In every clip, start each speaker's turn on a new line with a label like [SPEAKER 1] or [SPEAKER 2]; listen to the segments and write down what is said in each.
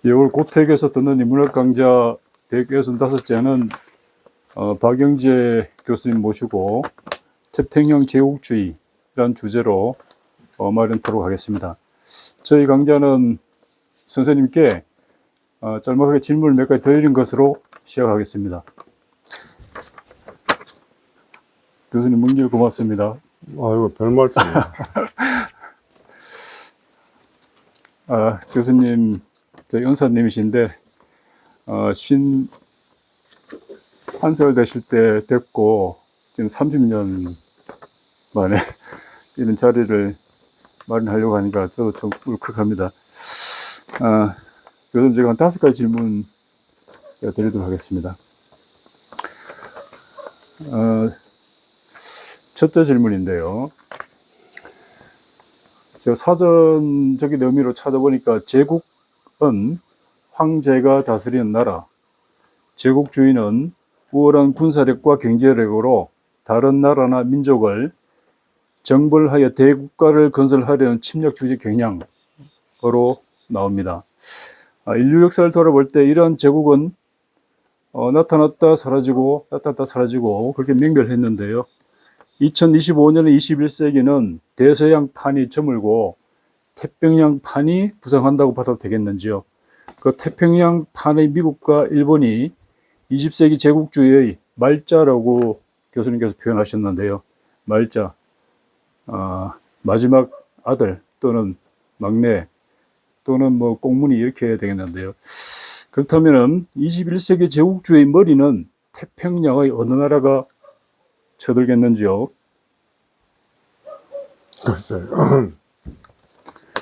[SPEAKER 1] 예, 오늘 고택에서 듣는 인문학 강좌 165제는 박영재 교수님 모시고 태평양 제국주의라는 주제로 마련토록 하겠습니다. 저희 강좌는 선생님께 짤막하게 질문을 몇 가지 드리는 것으로 시작하겠습니다. 교수님 문길 고맙습니다.
[SPEAKER 2] 아이고, 별 말씀이에요.
[SPEAKER 1] 교수님 저희 은사님이신데 51살 되실 때 됐고 지금 30년 만에 이런 자리를 마련하려고 하니까 저도 좀 울컥합니다. 교수님 제가 한 5가지 질문 드리도록 하겠습니다. 첫째 질문인데요. 제가 사전적인 의미로 찾아보니까 제국은 황제가 다스리는 나라, 제국주의는 우월한 군사력과 경제력으로 다른 나라나 민족을 정벌하여 대국가를 건설하려는 침략주의 경향으로 나옵니다. 인류 역사를 돌아볼 때 이러한 제국은 나타났다 사라지고 그렇게 맹렬했는데요. 2025년의 21세기는 대서양판이 저물고 태평양판이 부상한다고 봐도 되겠는지요. 그 태평양판의 미국과 일본이 20세기 제국주의의 말자라고 교수님께서 표현하셨는데요. 말자, 마지막 아들 또는 막내 또는 뭐 꽁무니 이렇게 해야 되겠는데요. 그렇다면 21세기 제국주의의 머리는 태평양의 어느 나라가 쳐들겠는지요?
[SPEAKER 2] 글쎄요.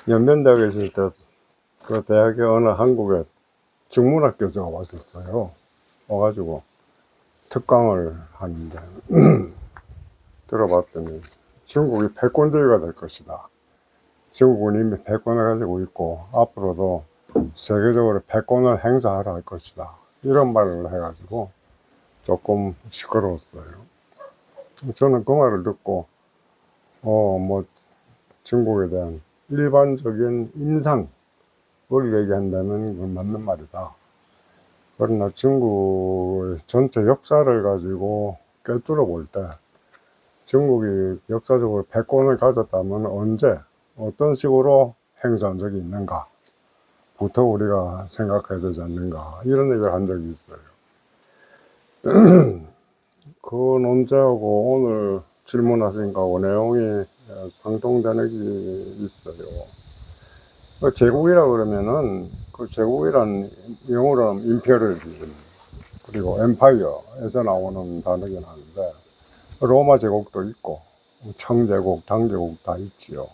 [SPEAKER 2] 연변대학에 있을 때, 그 대학에 어느 한국에 중문학 교수가 왔었어요. 와가지고 특강을 하는데, 들어봤더니 중국이 패권주의가 될 것이다. 중국은 이미 패권을 가지고 있고, 앞으로도 세계적으로 패권을 행사하라 할 것이다. 이런 말을 해가지고 조금 시끄러웠어요. 저는 그 말을 듣고, 중국에 대한 일반적인 인상을 얘기한다면 그건 맞는 말이다. 그러나 중국의 전체 역사를 가지고 꿰뚫어 볼 때, 중국이 역사적으로 패권을 가졌다면 언제, 어떤 식으로 행사한 적이 있는가, 부터 우리가 생각해야 되지 않는가, 이런 얘기를 한 적이 있어요. 그 논제하고 오늘 질문하신 거하고 내용이 상통되는 게 있어요. 제국이라 그러면은, 그 제국이란 영어로는 임페리얼리즘, 그리고 엠파이어에서 나오는 단어긴 한데, 로마 제국도 있고, 청제국, 당제국 다 있지요.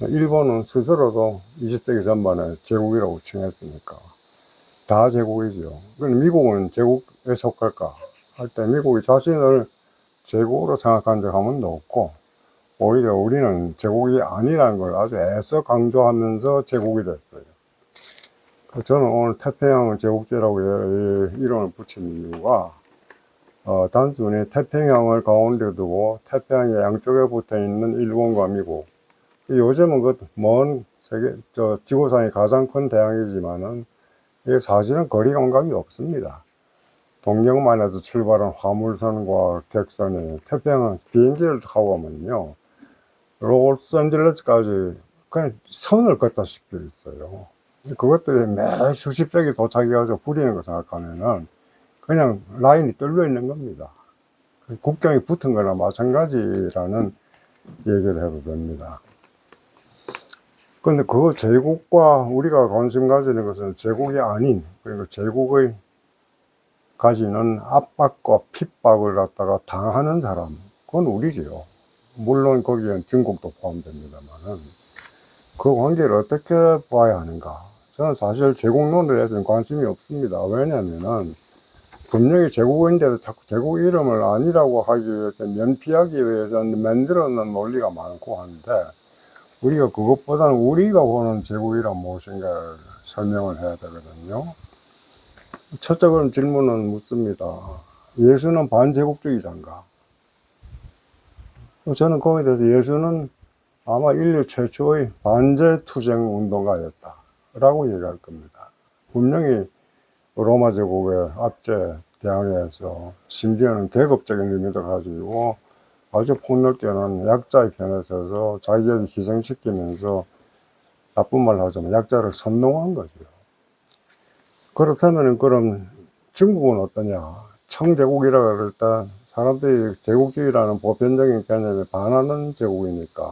[SPEAKER 2] 일본은 스스로도 20세기 전반에 제국이라고 칭했으니까 다 제국이죠. 그럼 미국은 제국에 속할까 할 때 미국이 자신을 제국으로 생각한 적 한 번도 없고, 오히려 우리는 제국이 아니라는 걸 아주 애써 강조하면서 제국이 됐어요. 저는 오늘 태평양 제국제라고 이름을 붙인 이유가, 단순히 태평양을 가운데 두고 태평양의 양쪽에 붙어 있는 일본과 미국, 요즘은 그 먼 세계, 지구상의 가장 큰 대양이지만은, 이게 사실은 거리 감각이 없습니다. 동경만 해도 출발한 화물선과 객선이 태평양 비행기를 타고 가면요, 로스앤젤레스까지 그냥 선을 긋다시피 있어요. 그것들이 매 수십 세기 도착해가지고 부리는 거 생각하면은 그냥 라인이 뚫려 있는 겁니다. 국경이 붙은 거나 마찬가지라는 얘기를 해도 됩니다. 근데 그 제국과 우리가 관심 가지는 것은 제국이 아닌, 그러니까 제국의 가지는 압박과 핍박을 갖다가 당하는 사람, 그건 우리지요. 물론 거기엔 중국도 포함됩니다만은, 그 관계를 어떻게 봐야 하는가? 저는 사실 제국론에 대해서는 관심이 없습니다. 왜냐면은 분명히 제국인데도 자꾸 제국 이름을 아니라고 하기 위해서, 면피하기 위해서는 만들어 놓은 논리가 많고 한데, 우리가 그것보다는 우리가 보는 제국이란 무엇인가를 설명을 해야 되거든요. 첫째 질문은 묻습니다. 예수는 반제국주의자인가? 저는 거기에 대해서 예수는 아마 인류 최초의 반제투쟁 운동가였다 라고 얘기할 겁니다. 분명히 로마 제국의 압제 대항해에서 심지어는 계급적인 의미도 가지고 아주 폭넓게는 약자의 편에 서서 자기를 희생시키면서 나쁜 말 하자면 약자를 선동한 거죠. 그렇다면 그럼 중국은 어떠냐? 청제국이라 그럴 때 사람들이 제국주의라는 보편적인 개념에 반하는 제국이니까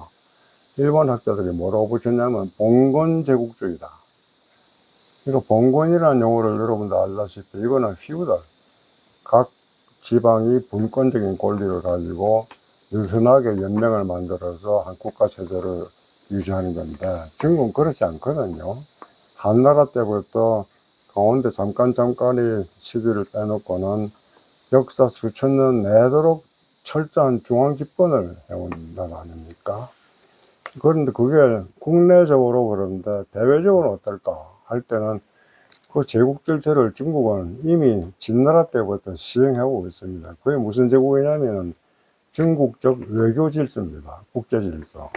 [SPEAKER 2] 일본 학자들이 뭐라고 붙였냐면 봉건 제국주의다. 그러니까 봉건이라는 용어를 여러분도 알다시피 이거는 피우달. 각 지방이 분권적인 권리를 가지고 느슨하게 연맹을 만들어서 한 국가 체제를 유지하는 건데 중국은 그렇지 않거든요. 한나라 때부터 가운데 잠깐의 시기를 빼놓고는 역사 수천 년 내도록 철저한 중앙 집권을 해온 나라 아닙니까? 그런데 그게 국내적으로 그런데 대외적으로 어떨까 할 때는 그 제국 질서를 중국은 이미 진나라 때부터 시행하고 있습니다. 그게 무슨 제국이냐면 중국적 외교 질서입니다. 국제 질서.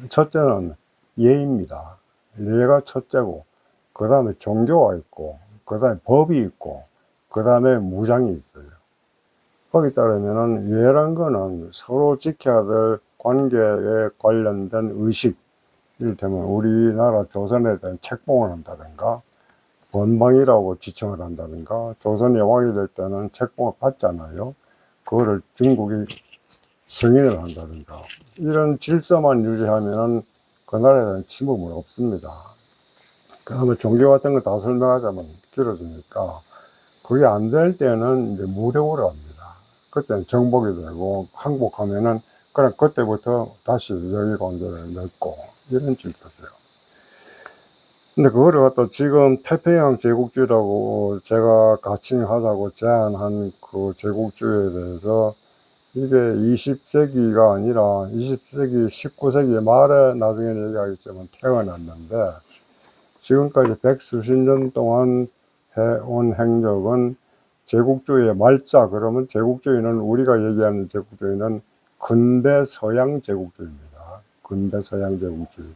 [SPEAKER 2] 첫째는 예입니다. 예가 첫째고, 그 다음에 종교가 있고, 그 다음에 법이 있고, 그 다음에 무장이 있어요. 거기 따르면은 예란 거는 서로 지켜야 될 관계에 관련된 의식, 이를테면 우리나라 조선에 대한 책봉을 한다든가, 번방이라고 지칭을 한다든가, 조선의 왕이 될 때는 책봉을 받잖아요. 그거를 중국이 승인을 한다든가, 이런 질서만 유지하면은 그 나라에 대한 침범은 없습니다. 그 다음에 종교 같은 거 다 설명하자면 길어지니까, 그게 안 될 때는 이제 무력으로 합니다. 그때는 정복이 되고, 항복하면은 그냥 그때부터 다시 여기 관계를 맺고, 이런 질서죠. 근데 그거를 갖다 지금 태평양 제국주의라고 제가 가칭하자고 제안한 그 제국주의에 대해서 이게 20세기가 아니라 20세기, 19세기 말에 나중에 얘기하겠지만 태어났는데 지금까지 백수십 년 동안 해온 행적은 제국주의의 말자, 그러면 제국주의는 우리가 얘기하는 제국주의는 근대 서양 제국주의입니다. 근대 서양 제국주의.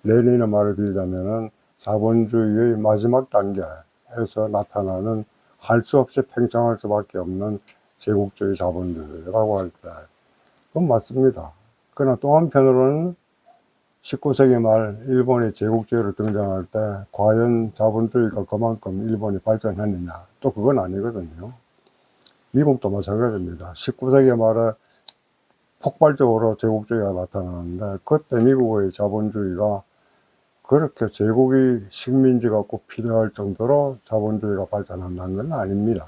[SPEAKER 2] 레닌의 말을 빌자면은 자본주의의 마지막 단계에서 나타나는 할 수 없이 팽창할 수밖에 없는 제국주의 자본주의라고 할 때, 그건 맞습니다. 그러나 또 한편으로는 19세기 말 일본이 제국주의로 등장할 때 과연 자본주의가 그만큼 일본이 발전했느냐? 또 그건 아니거든요. 미국도 마찬가지입니다. 19세기 말에 폭발적으로 제국주의가 나타나는데 그때 미국의 자본주의가 그렇게 제국이 식민지가 꼭 필요할 정도로 자본주의가 발전한다는 건 아닙니다.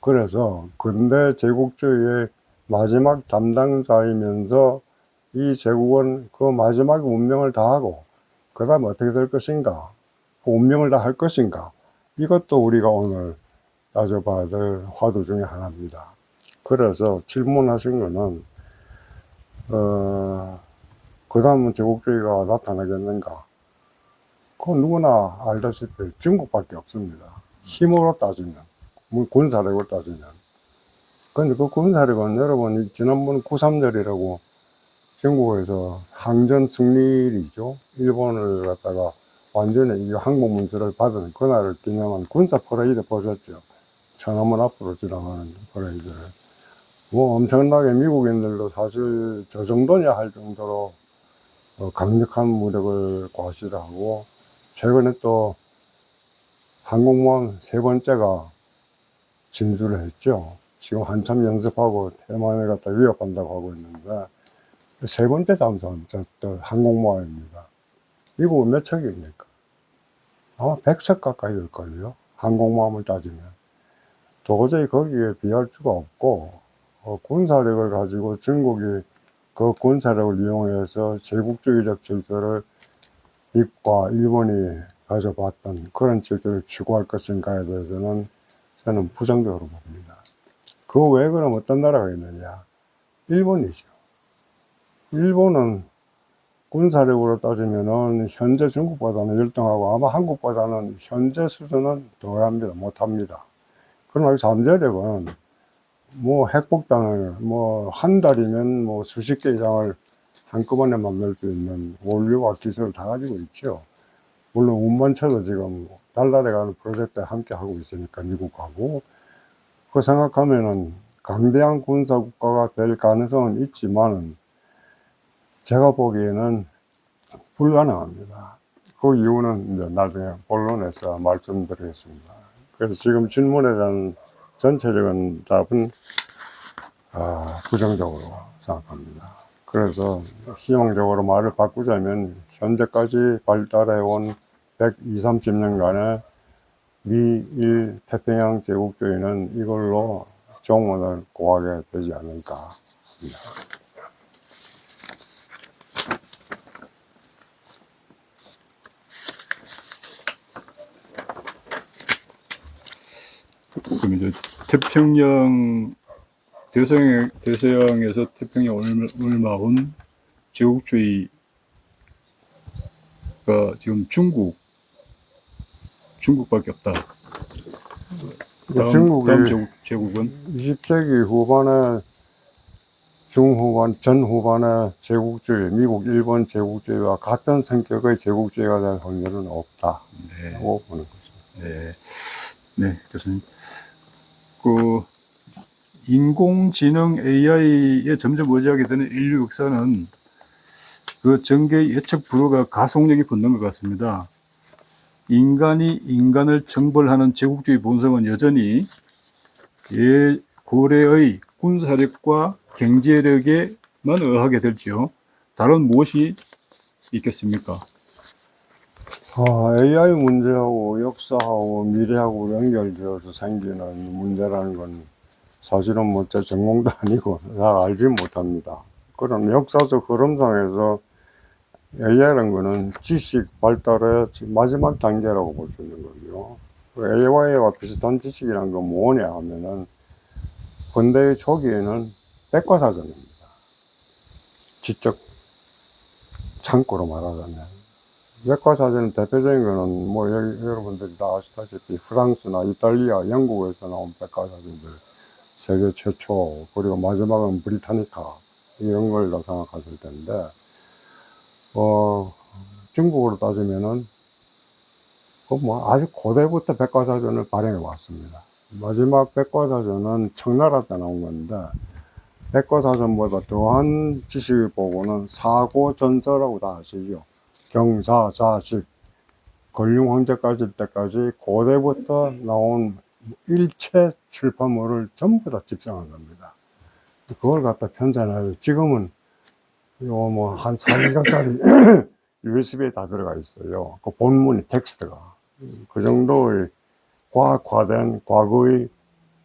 [SPEAKER 2] 그래서 근대 제국주의의 마지막 담당자이면서 이 제국은 그 마지막 운명을 다하고 그 다음에 어떻게 될 것인가, 그 운명을 다 할 것인가, 이것도 우리가 오늘 따져봐야 될 화두 중에 하나입니다. 그래서 질문하신 거는 그 다음은 제국주의가 나타나겠는가? 그건 누구나 알다시피 중국밖에 없습니다. 힘으로 따지면, 군사력으로 따지면. 근데 그 군사력은 여러분 지난번 9.3절이라고 중국에서 항전 승리일이죠. 일본을 갖다가 완전히 이 항복 문제를 받은 그날을 기념한 군사 퍼레이드 보셨죠? 천안문 앞으로 지나가는 퍼레이드를. 뭐 엄청나게 미국인들도 사실 저 정도냐 할 정도로 강력한 무력을 과시를 하고, 최근에 또 항공모함 세 번째가 진주를 했죠. 지금 한참 연습하고 대만에 갖다 위협한다고 하고 있는데, 세 번째 잠수함, 항공모함입니다. 미국은 몇 척입니까? 아마 100척 가까이 될걸요. 항공모함을 따지면. 도저히 거기에 비할 수가 없고, 군사력을 가지고 중국이 그 군사력을 이용해서 제국주의적 질서를 미국과 일본이 가져봤던 그런 질서를 추구할 것인가에 대해서는 저는 부정적으로 봅니다. 그 외에 그럼 어떤 나라가 있느냐? 일본이죠. 일본은 군사력으로 따지면은 현재 중국보다는 열등하고 아마 한국보다는 현재 수준은 덜합니다. 못합니다. 그러나 잠재력은 뭐 핵폭탄을 뭐 한 달이면 뭐 수십 개 이상을 한꺼번에 만들 수 있는 원료와 기술을 다 가지고 있죠. 물론 운반차도 지금 달달에 가는 프로젝트에 함께 하고 있으니까, 미국하고. 그 생각하면은 강대한 군사국가가 될 가능성은 있지만, 제가 보기에는 불가능합니다. 그 이유는 이제 나중에 본론에서 말씀드리겠습니다. 그래서 지금 질문에 대한 전체적인 답은 부정적으로 생각합니다. 그래서 희망적으로 말을 바꾸자면, 현재까지 발달해온 120, 30년간의 미일 태평양 제국주의는 이걸로 종언을 고하게 되지 않을까 합니다.
[SPEAKER 1] 그럼 이제 태평양 대서양에서 태평양 올마온 제국주의가 지금 중국밖에 없다. 다음 제국은
[SPEAKER 2] 20세기 후반에 전후반의 제국주의, 미국, 일본 제국주의와 같은 성격의 제국주의가 될 확률은 없다고 보는 거죠.
[SPEAKER 1] 네, 교수님. 인공지능 AI에 점점 의지하게 되는 인류 역사는 그 전개의 예측 불허가 가속력이 붙는 것 같습니다. 인간이 인간을 정벌하는 제국주의 본성은 여전히 고래의 군사력과 경제력에만 의하게 될지요. 다른 무엇이 있겠습니까?
[SPEAKER 2] AI 문제하고 역사하고 미래하고 연결되어서 생기는 문제라는 건 사실은 뭐 제 전공도 아니고 잘 알지 못합니다. 그런 역사적 흐름상에서 AI라는 거는 지식 발달의 마지막 단계라고 볼 수 있는 거고요. AI와 비슷한 지식이라는 건 뭐냐 하면은, 근대의 초기에는 백과사전입니다. 지적 창고로 말하자면. 백과사전은 대표적인 거는 뭐 여러분들이 다 아시다시피 프랑스나 이탈리아, 영국에서 나온 백과사전들 세계 최초, 그리고 마지막은 브리타니카, 이런 걸 다 생각하실 텐데, 중국으로 따지면은, 아주 고대부터 백과사전을 발행해 왔습니다. 마지막 백과사전은 청나라 때 나온 건데, 백과사전보다 더한 지식을 보고는 사고전서라고 다 아시죠? 경사, 자식, 건륭 황제까지 때까지 고대부터 나온 일체 출판물을 전부 다 집성한 겁니다. 그걸 갖다 편찬해서 지금은 한 4기가짜리 USB에 다 들어가 있어요. 그 본문이 텍스트가. 그 정도의 과학화된 과거의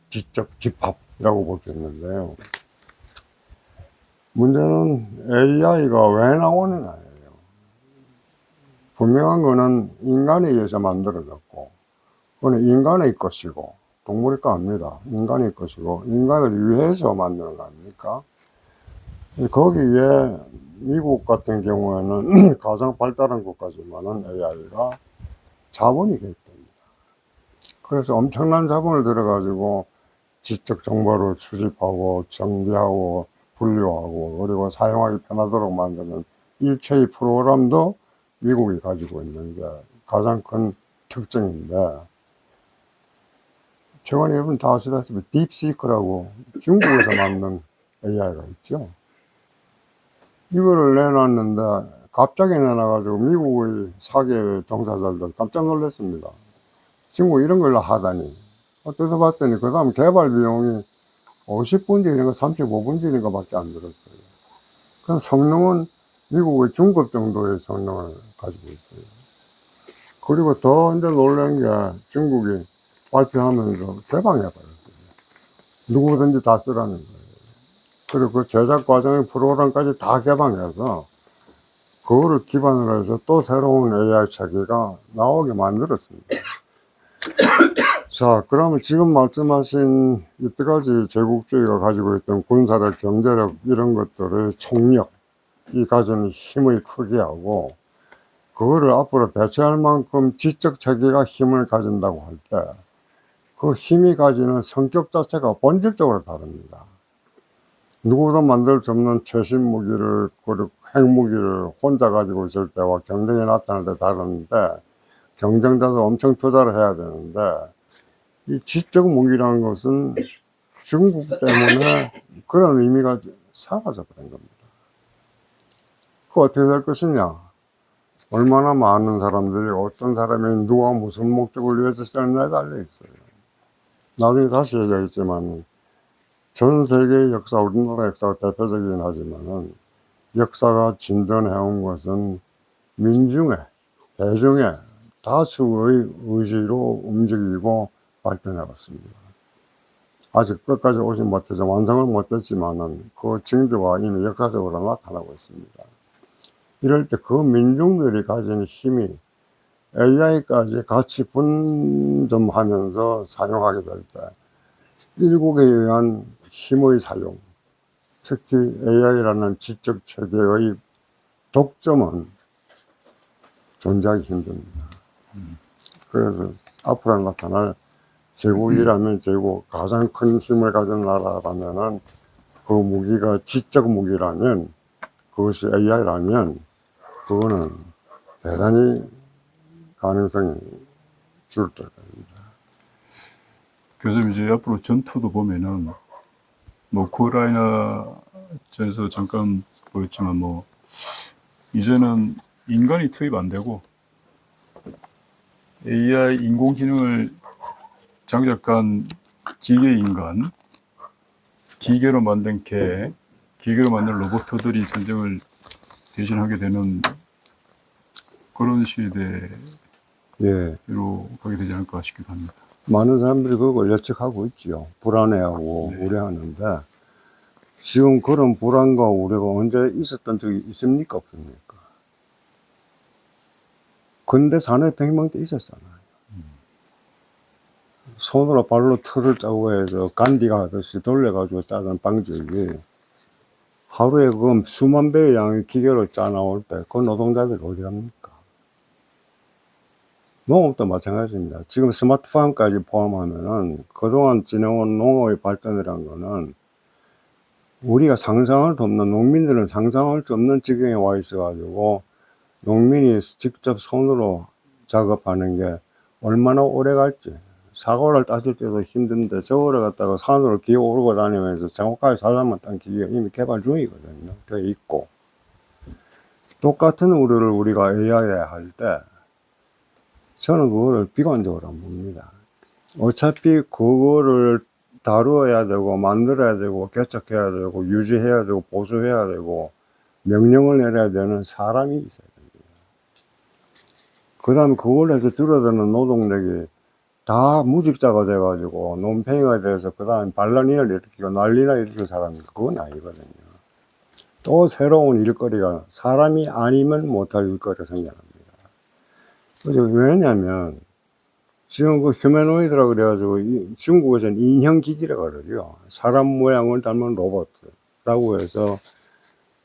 [SPEAKER 2] 지적 집합이라고 볼 수 있는데요. 문제는 AI가 왜 나오느냐예요. 분명한 거는 인간에 의해서 만들어졌고, 그건 인간의 것이고, 동물의 거 아닙니다. 인간의 것이고, 인간을 위해서 만드는 거 아닙니까? 거기에 미국 같은 경우에는 가장 발달한 국가지만은 AI가 자본이 개입됩니다. 그래서 엄청난 자본을 들여가지고 지적 정보를 수집하고 정비하고 분류하고 그리고 사용하기 편하도록 만드는 일체의 프로그램도 미국이 가지고 있는 게 가장 큰 특징인데, 최근에 여러분 다 아시다시피 딥시크라고 중국에서 만든 AI가 있죠. 이거를 내놨는데 갑자기 내놔가지고 미국의 사계 종사자들 깜짝 놀랐습니다. 중국 이런 걸 하다니. 어디서 봤더니 그 다음 개발 비용이 50분지인가 35분지인가 밖에 안 들었어요. 그럼 성능은 미국의 중급 정도의 성능을 가지고 있어요. 그리고 더 이제 놀란 게 중국이 발표하면서 개방해버렸어요. 누구든지 다 쓰라는 거예요. 그리고 그 제작 과정의 프로그램까지 다 개방해서 그거를 기반으로 해서 또 새로운 AI 체계가 나오게 만들었습니다. 자, 그러면 지금 말씀하신 이때까지 제국주의가 가지고 있던 군사력, 경제력 이런 것들의 총력, 이 가지는 힘을 크게 하고 그거를 앞으로 대체할 만큼 지적 체계가 힘을 가진다고 할 때 그 힘이 가지는 성격 자체가 본질적으로 다릅니다. 누구도 만들 수 없는 최신 무기를, 그리고 핵무기를 혼자 가지고 있을 때와 경쟁이 나타날 때 다른데, 경쟁자도 엄청 투자를 해야 되는데, 이 지적 무기라는 것은 중국 때문에 그런 의미가 사라져버린 겁니다. 그 어떻게 될 것이냐? 얼마나 많은 사람들이 어떤 사람이 누가 무슨 목적을 위해서 쓰느냐에 달려 있어요. 나중에 다시 얘기하겠지만 전 세계의 역사, 우리나라 역사가 대표적이긴 하지만은 역사가 진전해온 것은 민중의, 대중의 다수의 의지로 움직이고 발전해 왔습니다. 아직 끝까지 오지 못해서 완성을 못했지만은 그 징조가 이미 역사적으로 나타나고 있습니다. 이럴 때 그 민중들이 가진 힘이 AI까지 같이 분점하면서 사용하게 될 때 일국에 의한 힘의 사용, 특히 AI라는 지적 체계의 독점은 존재하기 힘듭니다. 그래서 앞으로 나타날 제국이라면 제국, 가장 큰 힘을 가진 나라라면은 그 무기가 지적 무기라면, 그것이 AI라면 그거는 대단히 가능성이 줄을 겁니다.
[SPEAKER 1] 교수님, 이제 앞으로 전투도 보면은 뭐 우크라이나 전에서 잠깐 보였지만 뭐 이제는 인간이 투입 안 되고 AI 인공지능을 장착한 기계 인간, 기계로 만든 개, 기계로 만든 로봇들이 전쟁을 대신하게 되는 그런 시대로
[SPEAKER 2] 예,
[SPEAKER 1] 가게 되지 않을까 싶기도 합니다.
[SPEAKER 2] 많은 사람들이 그걸 예측하고 있죠. 불안해하고
[SPEAKER 1] 네.
[SPEAKER 2] 우려하는데, 지금 그런 불안과 우려가 언제 있었던 적이 있습니까? 없습니까? 근대 산업혁명 때 있었잖아요. 손으로 발로 틀을 짜고 해서 간디가 하듯이 돌려가지고 짜던 방식이 하루에 그 수만 배의 양의 기계로 짜 나올 때 그 노동자들이 어디 갑니까? 농업도 마찬가지입니다. 지금 스마트팜까지 포함하면은 그동안 지내온 농업의 발전이란 거는 우리가 상상할 수 없는, 농민들은 상상할 수 없는 지경에 와 있어가지고 농민이 직접 손으로 작업하는 게 얼마나 오래 갈지, 사고를 따질 때도 힘든데 저거를 갖다가 산으로 기어 오르고 다니면서 정확하게 사람만 딴 기계가 이미 개발 중이거든요. 돼 있고, 똑같은 우려를 우리가 AI에 할 때 저는 그거를 비관적으로 안 봅니다. 어차피 그거를 다루어야 되고 만들어야 되고 개척해야 되고 유지해야 되고 보수해야 되고 명령을 내려야 되는 사람이 있어야 됩니다. 그 다음에 그걸 해서 줄어드는 노동력이 다 무직자가 돼가지고 논팽이가 돼서 그 다음에 반란을 일으키고 난리나 일으킬 사람이 그건 아니거든요. 또 새로운 일거리가 사람이 아니면 못할 일거리가 생겨납니다. 왜냐면 지금 그 휴머노이드라 그래가지고 중국에서는 인형기기라 그러죠. 사람 모양을 닮은 로봇이라고 해서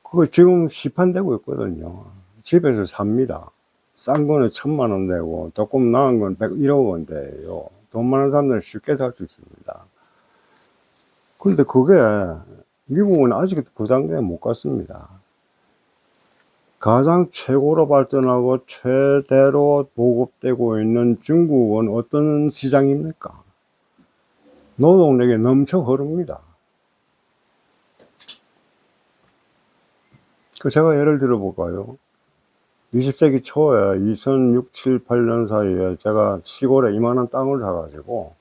[SPEAKER 2] 그거 지금 시판되고 있거든요. 집에서 삽니다. 싼 거는 1,000만 원 되고 조금 나은 건 100억 원대예요. 돈 많은 사람들은 쉽게 살 수 있습니다. 근데 그게 미국은 아직 그 단계에 못 갔습니다. 가장 최고로 발전하고 최대로 보급되고 있는 중국은 어떤 시장입니까? 노동력이 넘쳐 흐릅니다. 제가 예를 들어 볼까요? 20세기 초에 2006, 7, 8년 사이에 제가 시골에 이만한 땅을 사가지고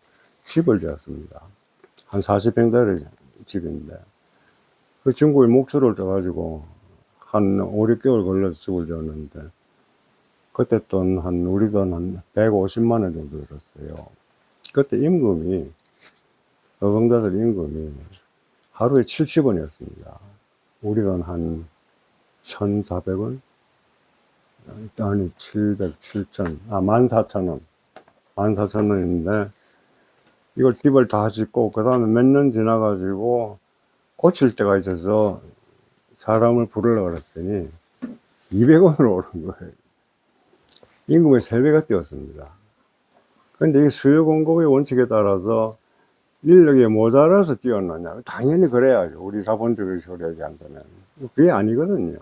[SPEAKER 2] 집을 지었습니다. 한 40평짜리 집인데, 그 중국에 목수를 줘가지고 한 5, 6개월 걸려서 집을 지었는데, 그때 돈 우리 돈 한 150만 원 정도 들었어요. 그때 임금이, 노동자들 임금이 하루에 70원이었습니다. 우리 돈 한 1,400원? 아니, 14,000원. 14,000원인데, 이걸 집을 다 짓고, 그 다음에 몇 년 지나가지고, 고칠 때가 있어서 사람을 부르려고 그랬더니, 200원으로 오른 거예요. 임금의 3배가 뛰었습니다. 근데 이 수요 공급의 원칙에 따라서 인력이 모자라서 뛰었느냐? 당연히 그래야죠. 우리 자본주의 소리 얘기한다면. 그게 아니거든요.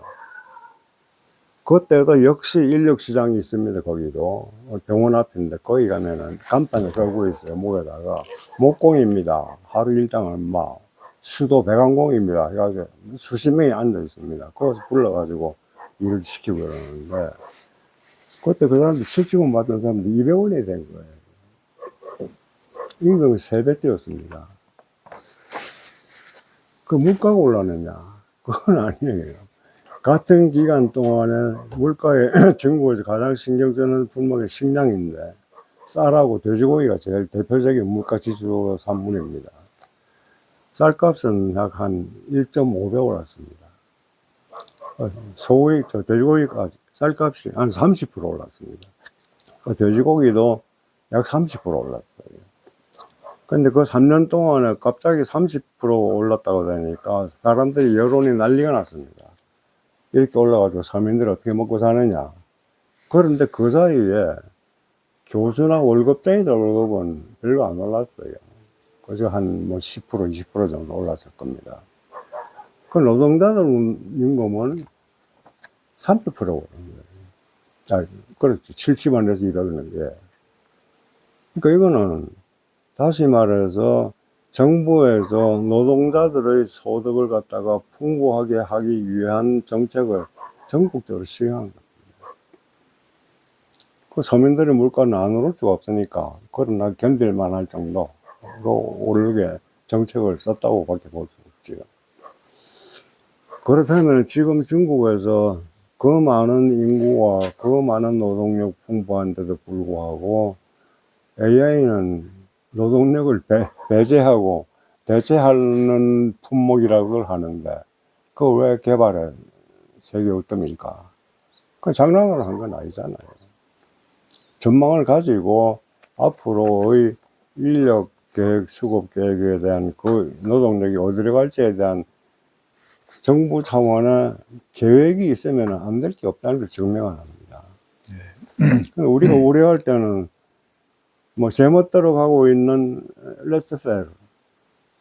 [SPEAKER 2] 그때도 역시 인력 시장이 있습니다. 거기도 병원 앞인데 거기 가면은 간판을 걸고 있어요. 목에다가 목공입니다. 하루 일당 얼마. 수도 배관공입니다. 해가지고 수십 명이 앉아 있습니다. 거기서 불러가지고 일을 시키고 그러는데 그때 그 사람들 실직원 받던 사람들 200원이 된 거예요. 임금이 3배 뛰었습니다. 그 물가가 올랐느냐? 그건 아니에요. 같은 기간 동안에 물가에 전국에서 가장 신경 쓰는 품목이 식량인데 쌀하고 돼지고기가 제일 대표적인 물가 지수 산물입니다. 쌀값은 약 한 1.5배 올랐습니다. 소고기, 돼지고기까지 쌀값이 한 30% 올랐습니다. 돼지고기도 약 30% 올랐어요. 근데 그 3년 동안에 갑자기 30% 올랐다고 되니까 사람들이 여론이 난리가 났습니다. 이렇게 올라가지고 서민들이 어떻게 먹고 사느냐. 그런데 그 사이에 교수나 월급쟁이들 월급은 별로 안 올랐어요. 그저 한 뭐 10%, 20% 정도 올랐을 겁니다. 그 노동자들 임금은 30% 오른 거예요. 아, 그렇지. 70원에서 일하는 게. 그러니까 이거는 다시 말해서 정부에서 노동자들의 소득을 갖다가 풍부하게 하기 위한 정책을 전국적으로 시행한 겁니다. 그 서민들의 물가는 안 오를 수가 없으니까 그러나 견딜만 할 정도로 오르게 정책을 썼다고 밖에 볼 수 없지요. 그렇다면 지금 중국에서 그 많은 인구와 그 많은 노동력 풍부한데도 불구하고 AI는 노동력을 배제하고 대체하는 품목이라고 하는데 그걸 왜 개발해 세계 어떻습니까? 그 장난을 한 건 아니잖아요. 전망을 가지고 앞으로의 인력 계획, 수급 계획에 대한 그 노동력이 어디로 갈지에 대한 정부 차원의 계획이 있으면 안 될 게 없다는 걸 증명을 합니다. 우리가 우려할 때는 뭐 제멋대로 가고 있는 레스페르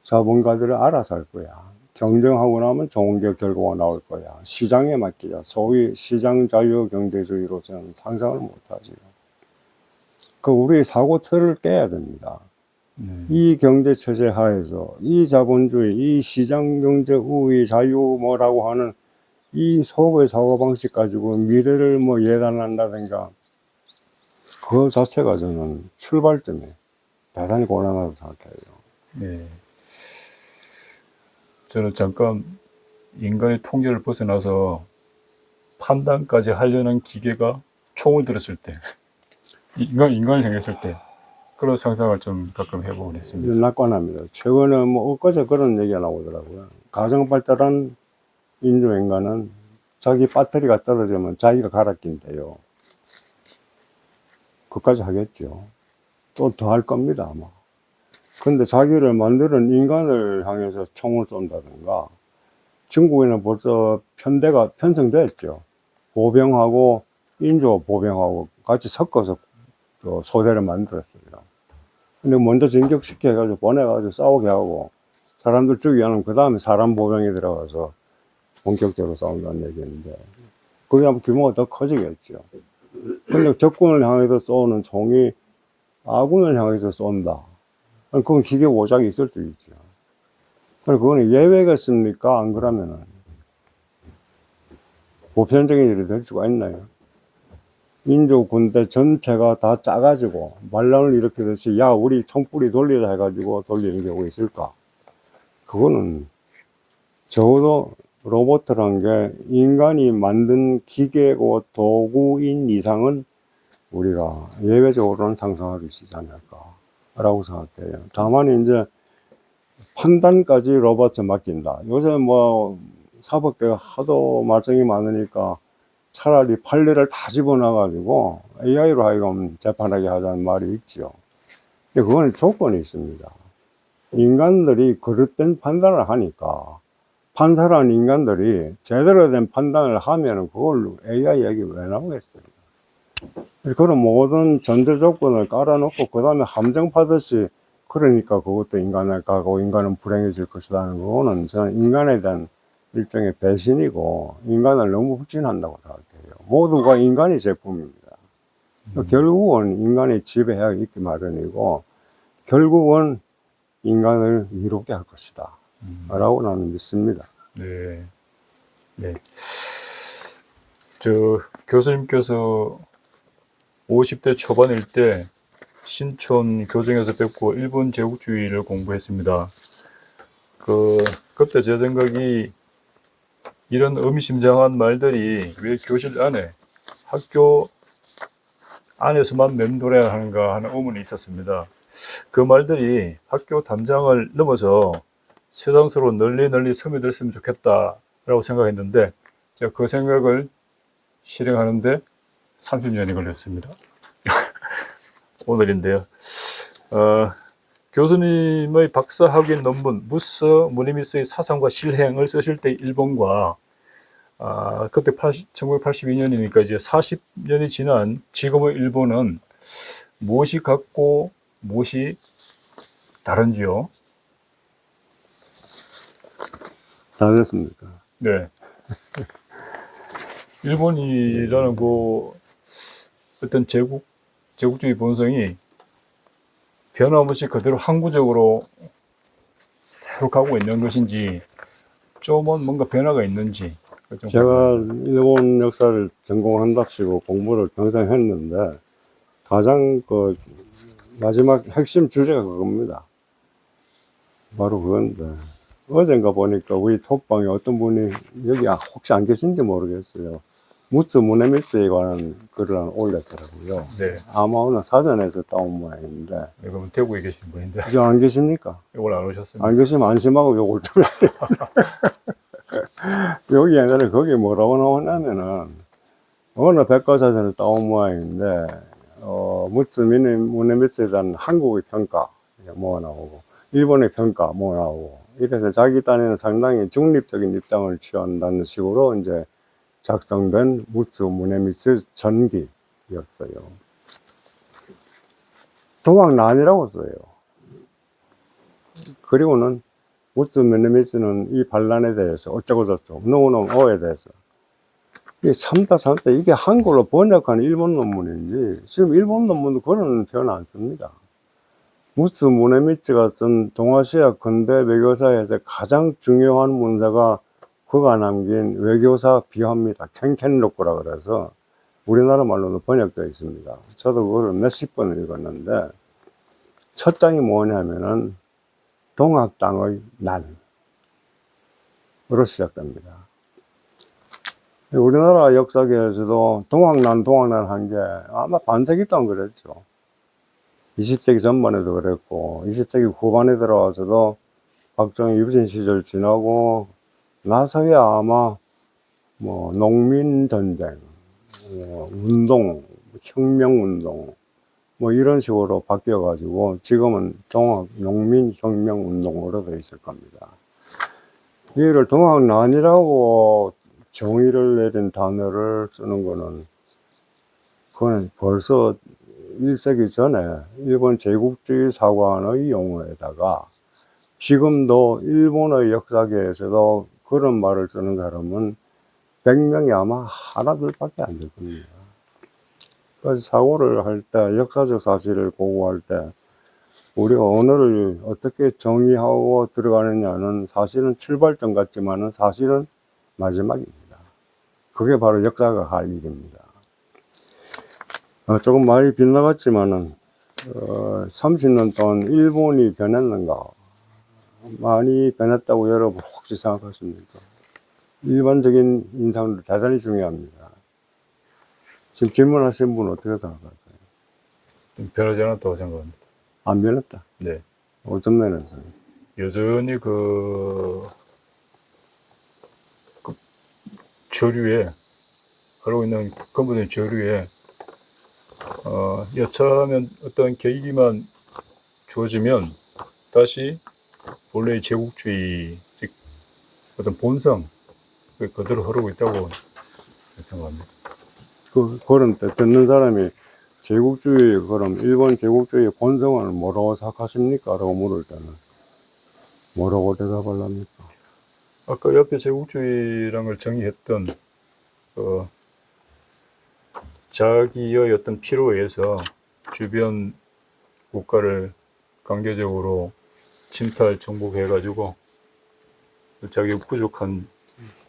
[SPEAKER 2] 자본가들을 알아서 할 거야. 경쟁하고 나면 좋은 결과가 나올 거야. 시장에 맡기자. 소위 시장 자유 경제주의로서는 상상을 못하지. 그 우리 사고 틀을 깨야 됩니다. 이 경제 체제 하에서 이 자본주의, 이 시장 경제 우위 자유 뭐라고 하는 이 속의 사고 방식 가지고 미래를 뭐 예단한다든가 그 자체가 저는 출발점에 대단히 곤란하다고 생각해요.
[SPEAKER 1] 네. 저는 잠깐 인간의 통제를 벗어나서 판단까지 하려는 기계가 총을 들었을 때, 인간을 향했을 때, 그런 상상을 좀 가끔 해보곤 했습니다.
[SPEAKER 2] 낙관합니다. 최근에 뭐 엊그제 그런 얘기가 나오더라고요. 가정 발달한 인조인간은 자기 배터리가 떨어지면 자기가 갈아 낀대요. 그까지 하겠죠. 또 더 할 겁니다, 아마. 근데 자기를 만드는 인간을 향해서 총을 쏜다든가, 중국에는 벌써 편대가 편성됐죠. 보병하고, 인조 보병하고 같이 섞어서 소대를 만들었어요. 근데 먼저 진격시켜가지고 보내가지고 싸우게 하고, 사람들 죽이면 그 다음에 사람 보병이 들어가서 본격적으로 싸운다는 얘기인데, 그게 아마 규모가 더 커지겠죠. 근데 적군을 향해서 쏘는 총이 아군을 향해서 쏜다. 그건 기계 오작이 있을 수 있죠. 그거는 예외겠습니까? 안 그러면은. 보편적인 일이 될 수가 있나요? 민족 군대 전체가 다 짜가지고 반란을 일으키듯이 야, 우리 총뿌리 돌리자 해가지고 돌리는 경우가 있을까? 그거는 적어도 로봇이란 게 인간이 만든 기계고 도구인 이상은 우리가 예외적으로는 상상하기 쉽지 않을까라고 생각해요. 다만 이제 판단까지 로봇에 맡긴다. 요새 뭐 사법계가 하도 말썽이 많으니까 차라리 판례를 다 집어넣어가지고 AI로 하여금 재판하게 하자는 말이 있죠. 근데 그건 조건이 있습니다. 인간들이 그릇된 판단을 하니까 판사라는 인간들이 제대로 된 판단을 하면 그걸 AI 얘기 왜 나오겠어요? 그런 모든 전제 조건을 깔아놓고 그 다음에 함정파듯이 그러니까 그것도 인간을 가고 인간은 불행해질 것이라는 거는 저는 인간에 대한 일종의 배신이고 인간을 너무 불신한다고 생각해요. 모두가 인간의 제품입니다. 결국은 인간의 지배해야 있기 마련이고, 결국은 인간을 이롭게 할 것이다. 라고 나는 믿습니다.
[SPEAKER 1] 네. 네. 교수님께서 50대 초반일 때 신촌 교정에서 뵙고 일본 제국주의를 공부했습니다. 그때 제 생각이 이런 의미심장한 말들이 왜 교실 안에, 학교 안에서만 맴돌아야 하는가 하는 의문이 있었습니다. 그 말들이 학교 담장을 넘어서 세상으로 널리 스며들었으면 좋겠다라고 생각했는데, 제가 그 생각을 실행하는데 30년이 걸렸습니다. 오늘인데요. 교수님의 박사학위 논문 무서 무네미스의 사상과 실행을 쓰실 때 일본과 그때 1982년이니까 이제 40년이 지난 지금의 일본은 무엇이 같고 무엇이 다른지요?
[SPEAKER 2] 다 됐습니까?
[SPEAKER 1] 네. 일본이라는 그 어떤 제국주의 본성이 변함없이 그대로 항구적으로 대로 가고 있는 것인지, 좀은 뭔가 변화가 있는지. 좀
[SPEAKER 2] 제가
[SPEAKER 1] 궁금합니다.
[SPEAKER 2] 일본 역사를 전공한답시고 공부를 평생 했는데, 가장 마지막 핵심 주제가 그겁니다. 바로 그건데, 어젠가 보니까 우리 톡방에 어떤 분이, 여기 혹시 안 계신지 모르겠어요. 무츠 무네미스에 관한 글을 하나 올렸더라고요.
[SPEAKER 1] 네.
[SPEAKER 2] 아마 오늘 사전에서 따온 모양인데,
[SPEAKER 1] 네, 그럼 대구에 계시는 분인데
[SPEAKER 2] 이제 안 계십니까?
[SPEAKER 1] 오늘 안 오셨습니다.
[SPEAKER 2] 안 계시면 안심하고 요걸 좀 여기 옛날에 거기 뭐라고 나오냐면은, 어느 백과사전을 따온 모양인데, 무츠 무네미스에 대한 한국의 평가, 뭐 나오고, 일본의 평가, 뭐 나오고, 이래서 자기 딴에는 상당히 중립적인 입장을 취한다는 식으로 이제 작성된 무츠 무네미스 전기였어요. 동학난이라고 써요. 그리고는 무츠 무네미스는 이 반란에 대해서 어쩌고저쩌고, 누구누구에 대해서. 이게 참다 이게 한글로 번역한 일본 논문인지, 지금 일본 논문도 그런 표현 안 씁니다. 무츠 무네미츠가 쓴 동아시아 근대 외교사에서 가장 중요한 문서가 그가 남긴 외교사 비화입니다. 켄켄로쿠라 그래서 우리나라 말로는 번역되어 있습니다. 저도 그걸 몇십 번을 읽었는데, 첫 장이 뭐냐면은 동학 땅의 난으로 시작됩니다. 우리나라 역사계에서도 동학난 한 게 아마 반세기 동안 그랬죠. 20세기 전반에도 그랬고, 20세기 후반에 들어와서도 박정희 유신 시절 지나고 나서야 아마 뭐 농민전쟁, 운동, 혁명운동, 뭐 이런 식으로 바뀌어가지고 지금은 농민혁명운동으로 되어 있을 겁니다. 이를 동학난이라고 정의를 내린 단어를 쓰는 거는, 그건 벌써 1세기 전에 일본 제국주의 사관의 용어에다가, 지금도 일본의 역사계에서도 그런 말을 쓰는 사람은 100명이 아마 하나둘밖에 안 될 겁니다. 그래서 사고를 할 때, 역사적 사실을 보고할 때, 우리가 언어를 어떻게 정의하고 들어가느냐는 사실은 출발점 같지만은 사실은 마지막입니다. 그게 바로 역사가 할 일입니다. 조금 말이 빗나갔지만은, 30년 동안 일본이 변했는가? 많이 변했다고 여러분 혹시 생각하십니까? 일반적인 인상도 대단히 중요합니다. 지금 질문하신 분 어떻게 생각하세요?
[SPEAKER 1] 좀 변하지 않았다고 생각합니다.
[SPEAKER 2] 안 변했다.
[SPEAKER 1] 네.
[SPEAKER 2] 어떤 면에서?
[SPEAKER 1] 여전히 저류에, 그러고 있는 근본적인 저류에, 여차하면 어떤 계기만 주어지면 다시 본래의 제국주의, 즉 어떤 본성, 그대로 흐르고 있다고 생각합니다.
[SPEAKER 2] 그런 때 듣는 사람이 제국주의, 그럼 일본 제국주의 본성을 뭐라고 생각하십니까? 라고 물을 때는 뭐라고 대답을 합니까?
[SPEAKER 1] 아까 옆에 제국주의라는 걸 정의했던 자기의 어떤 필요에 의해서 주변 국가를 강제적으로 침탈, 정복해가지고 자기 부족한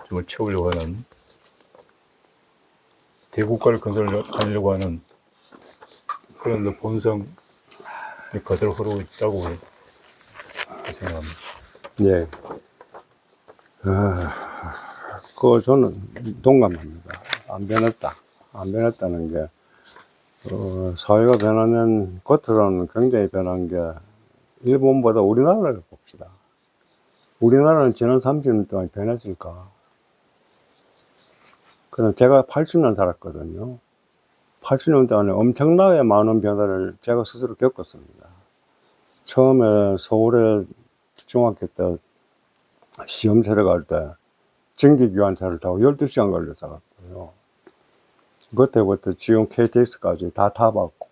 [SPEAKER 1] 점을 채우려고 하는, 대국가를 건설하려고 하는 그런 본성이 그대로 흐르고 있다고 생각합니다.
[SPEAKER 2] 예. 저는 동감합니다. 안 변했다. 안 변했다는 게, 사회가 변하면 겉으로는 굉장히 변한 게, 일본보다 우리나라를 봅시다. 우리나라는 지난 30년 동안 변했을까? 그럼 제가 80년 살았거든요. 80년 동안에 엄청나게 많은 변화를 제가 스스로 겪었습니다. 처음에 서울에 중학교 때 시험 치러 갈 때 전기기관차를 타고 12시간 걸려서 갔어요. 그때부터 지금 KTX까지 다 타봤고,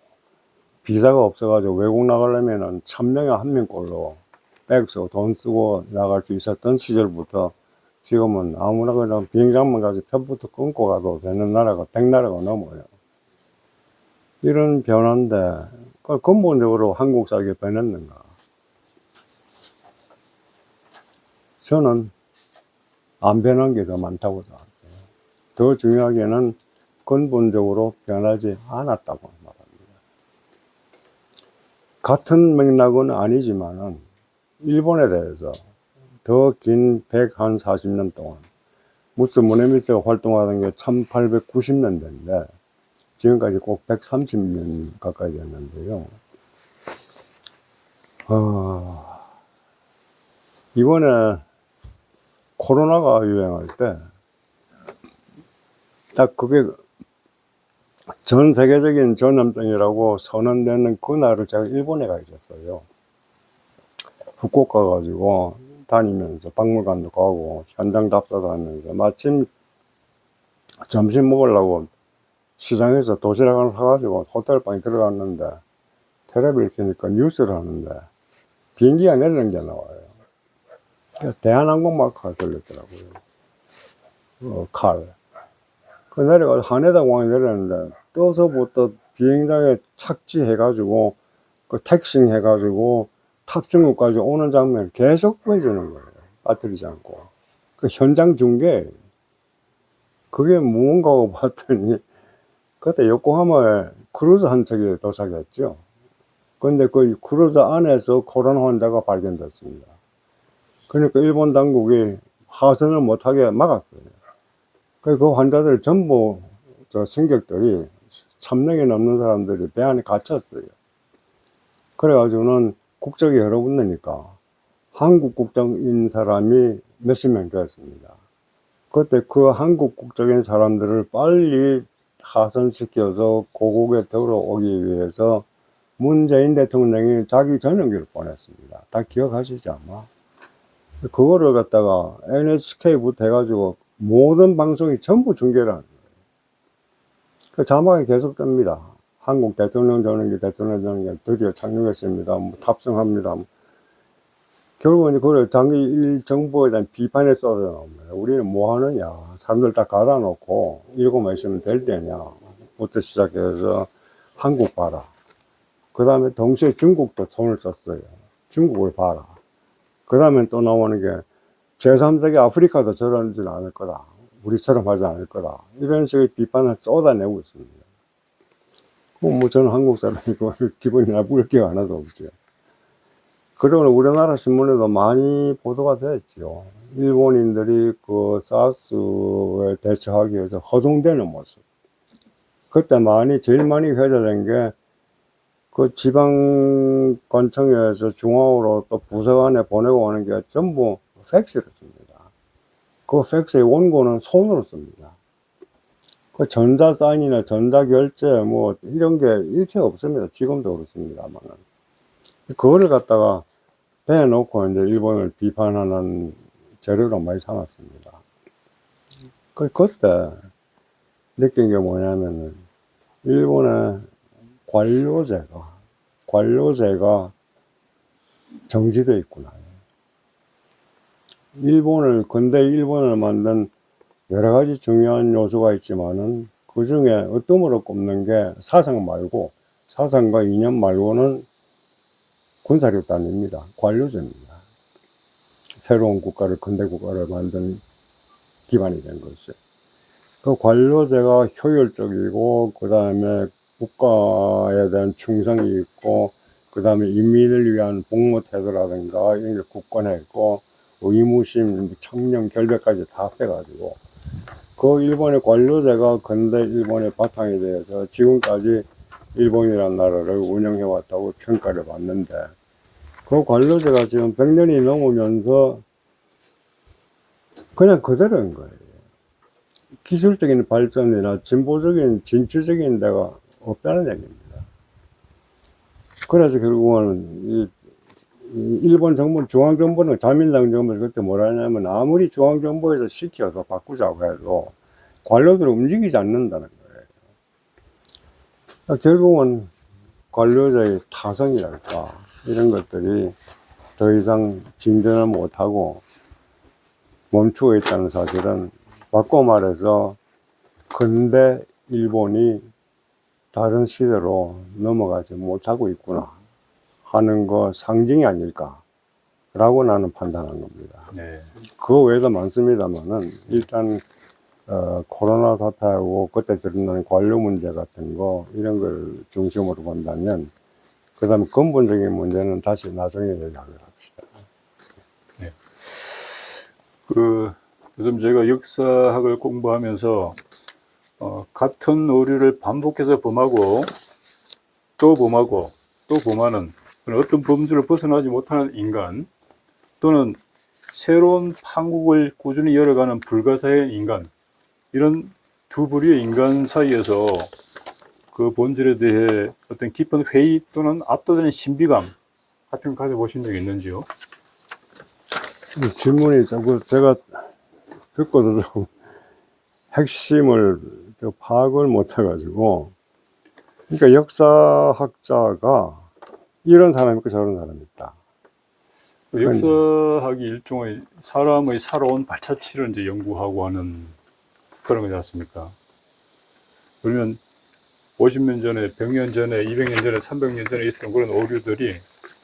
[SPEAKER 2] 비자가 없어가지고 외국 나가려면은 1000명에 1명꼴로 백 쓰고 돈 쓰고 나갈 수 있었던 시절부터 지금은 아무나 그냥 비행장만 가지고 표부터 끊고 가도 되는 나라가 100나라가 넘어요. 이런 변화인데, 근본적으로 한국 사회가 변했는가? 저는 안 변한 게 더 많다고 생각해요. 더 중요하게는 근본적으로 변하지 않았다고 말합니다. 같은 맥락은 아니지만은, 일본에 대해서 더 긴 140년 동안, 무슨 무네미스가 활동하던 게 1890년대인데, 지금까지 꼭 130년 가까이 됐는데요. 이번에 코로나가 유행할 때, 딱 그게 전 세계적인 전염병이라고 선언되는 그날을 제가 일본에 가 있었어요. 후쿠오카 가지고 다니면서 박물관도 가고 현장 답사도 하면서 마침 점심 먹으려고 시장에서 도시락을 사가지고 호텔방에 들어갔는데 텔레비를 켜니까 뉴스를 하는데 비행기가 내리는 게 나와요. 그래서 대한항공 마크가 들렸더라고요. 칼. 그 내려가서 하네다 공항에 내렸는데 떠서부터 비행장에 착지해가지고 그 택싱 해가지고 탑승구까지 오는 장면을 계속 보여주는 거예요. 빠뜨리지 않고. 그 현장 중계, 그게 무언가 하고 봤더니 그때 요코하마에 크루즈 한 척이 도착했죠. 근데 그 크루즈 안에서 코로나 환자가 발견됐습니다. 그러니까 일본 당국이 하선을 못하게 막았어요. 그 환자들 전부 승객들이 1000명이 넘는 사람들이 배 안에 갇혔어요. 그래가지고는 국적이 여러 군데니까 한국 국적인 사람이 몇십 명 되었습니다. 그때 그 한국 국적인 사람들을 빨리 하선시켜서 고국에 들어오기 위해서 문재인 대통령이 자기 전용기를 보냈습니다. 다 기억하시지 아마? 그거를 갖다가 NHK부터 해가지고 모든 방송이 전부 중계를 하는 거예요. 그 자막이 계속됩니다. 한국 대통령 전용기 드디어 착륙했습니다. 뭐 탑승합니다. 결국은 그걸 당일 정부에 대한 비판에 쏟아 나옵니다. 우리는 뭐 하느냐. 사람들 다 갈아 놓고 일곱만 있으면 될 때냐. 부터 시작해서 한국 봐라. 그 다음에 동시에 중국도 손을 썼어요. 중국을 봐라. 그 다음에 또 나오는 게 제3세계 아프리카도 저러지는 않을 거다. 우리처럼 하지 않을 거다. 이런 식의 비판을 쏟아내고 있습니다. 뭐 저는 한국 사람이고 기분이 나쁠 게 하나도 없죠. 그리고 우리나라 신문에도 많이 보도가 됐죠. 일본인들이 그 사스에 대처하기 위해서 허둥대는 모습. 그때 제일 많이 회자된 게 그 지방관청에서 중앙으로 또 부서관에 보내고 오는 게 전부 팩스를 씁니다. 그 팩스의 원고는 손으로 씁니다. 그 전자사인이나 전자결제 뭐 이런 게 일체 없습니다. 지금도 그렇습니다만. 그거를 갖다가 배에 놓고 이제 일본을 비판하는 재료로 많이 삼았습니다. 그때 느낀 게 뭐냐면은 일본의 관료제가 정지되어 있구나. 근대 일본을 만든 여러 가지 중요한 요소가 있지만은 그 중에 어떤 으로 꼽는 게 사상 말고, 사상과 이념 말고는 군사력단입니다. 관료제입니다. 새로운 국가를, 근대 국가를 만든 기반이 된 것이죠. 그 관료제가 효율적이고, 그 다음에 국가에 대한 충성이 있고, 그 다음에 인민을 위한 복무 태도라든가 이런 게 굳건해 있고, 의무심, 청렴, 결백까지 다 빼가지고, 그 일본의 관료제가 근대 일본의 바탕이 되어서 지금까지 일본이라는 나라를 운영해왔다고 평가를 받는데, 그 관료제가 지금 100년이 넘으면서 그냥 그대로인 거예요. 기술적인 발전이나 진보적인, 진취적인 데가 없다는 얘기입니다. 그래서 결국은 일본 정부, 중앙정부는, 자민당 정부에서 그때 뭐라 하냐면, 아무리 중앙정부에서 시켜서 바꾸자고 해도 관료들은 움직이지 않는다는 거예요. 결국은 관료자의 타성이랄까, 이런 것들이 더 이상 진전을 못하고 멈추고 있다는 사실은, 바꿔 말해서 근대 일본이 다른 시대로 넘어가지 못하고 있구나 하는 거 상징이 아닐까라고 나는 판단한 겁니다.
[SPEAKER 1] 네.
[SPEAKER 2] 그 외에도 많습니다만은 일단 코로나 사태하고 그때 드러난 관료 문제 같은 거 이런 걸 중심으로 본다면, 그 다음에 근본적인 문제는 다시 나중에 얘기하도록 합시다.
[SPEAKER 1] 네. 요즘 제가 역사학을 공부하면서 같은 오류를 반복해서 범하고 또 범하고 또 범하는 그런 어떤 범주를 벗어나지 못하는 인간, 또는 새로운 판국을 꾸준히 열어가는 불가사의 인간, 이런 두 부류의 인간 사이에서 그 본질에 대해 어떤 깊은 회의 또는 압도되는 신비감 같은 거 가져보신 적 있는지요?
[SPEAKER 2] 질문이 자꾸 제가 듣고도 좀 핵심을 파악을 못해가지고, 그러니까 역사학자가 이런 사람이 있고 저런 사람이 있다.
[SPEAKER 1] 역사학이 일종의 사람의 살아온 발자취를 이제 연구하고 하는 그런 거지 않습니까? 그러면 50년 전에, 100년 전에, 200년 전에, 300년 전에 있었던 그런 오류들이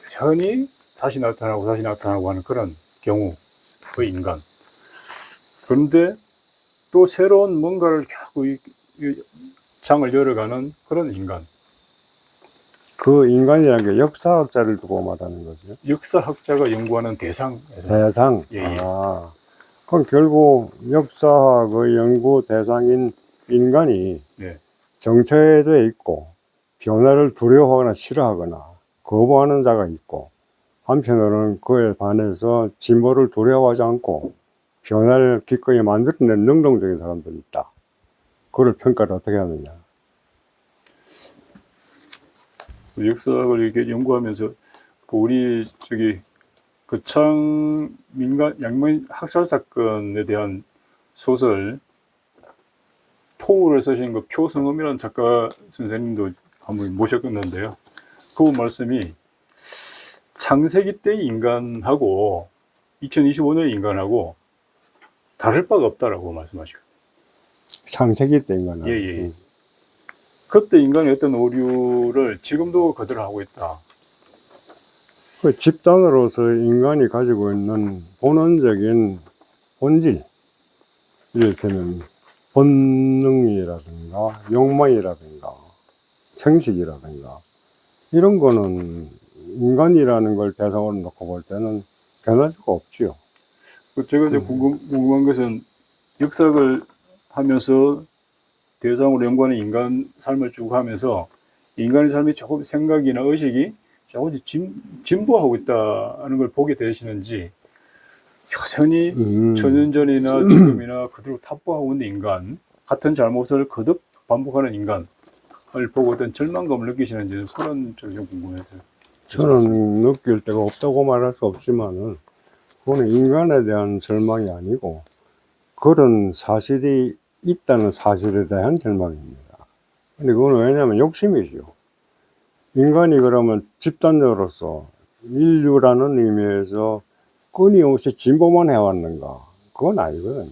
[SPEAKER 1] 여전히 다시 나타나고 하는 그런 경우의 인간. 그런데 또 새로운 뭔가를 자꾸 이 장을 열어가는 그런 인간.
[SPEAKER 2] 그 인간이라는 게 역사학자를 두고 말하는 거죠.
[SPEAKER 1] 역사학자가 연구하는 대상.
[SPEAKER 2] 대상.
[SPEAKER 1] 예, 예.
[SPEAKER 2] 그럼 결국 역사학의 연구 대상인 인간이
[SPEAKER 1] 네.
[SPEAKER 2] 정체되어 있고, 변화를 두려워하거나 싫어하거나 거부하는 자가 있고, 한편으로는 그에 반해서 진보를 두려워하지 않고 변화를 기꺼이 만들어낸 능동적인 사람들이 있다. 그걸 평가를 어떻게 하느냐.
[SPEAKER 1] 역사학을 이렇게 연구하면서 우리 거창 양민 학살 사건에 대한 소설 토우를 쓰신 그 표성음이라는 작가 선생님도 한번 모셨었는데요. 그 말씀이 창세기 때의 인간하고 2025년의 인간하고 다를 바가 없다라고 말씀하시고.
[SPEAKER 2] 창세기 때 인간은.
[SPEAKER 1] 예. 그때 인간의 어떤 오류를 지금도 그대로 하고 있다.
[SPEAKER 2] 그 집단으로서 인간이 가지고 있는 본원적인 본질, 이를테면 본능이라든가 욕망이라든가 생식이라든가 이런 거는 인간이라는 걸 대상으로 놓고 볼 때는 변할 수가 없지요.
[SPEAKER 1] 제가 이제 궁금한 것은 역사학을 하면서 대상으로 연구하는 인간 삶을 쭉 하면서 인간의 삶이 조금 생각이나 의식이 조금씩 진보하고 있다는 걸 보게 되시는지, 여전히 천년 전이나 지금이나 그대로 탑보하고 있는 인간, 같은 잘못을 거듭 반복하는 인간을 보고 어떤 절망감을 느끼시는지 그런 쪽이 좀 궁금해서요.
[SPEAKER 2] 저는 느낄 데가 없다고 말할 수 없지만은 그거는 인간에 대한 절망이 아니고 그런 사실이 있다는 사실에 대한 절망입니다. 근데 그건 왜냐하면 욕심이죠. 인간이 그러면 집단적으로서 인류라는 의미에서 끊임없이 진보만 해왔는가? 그건 아니거든요.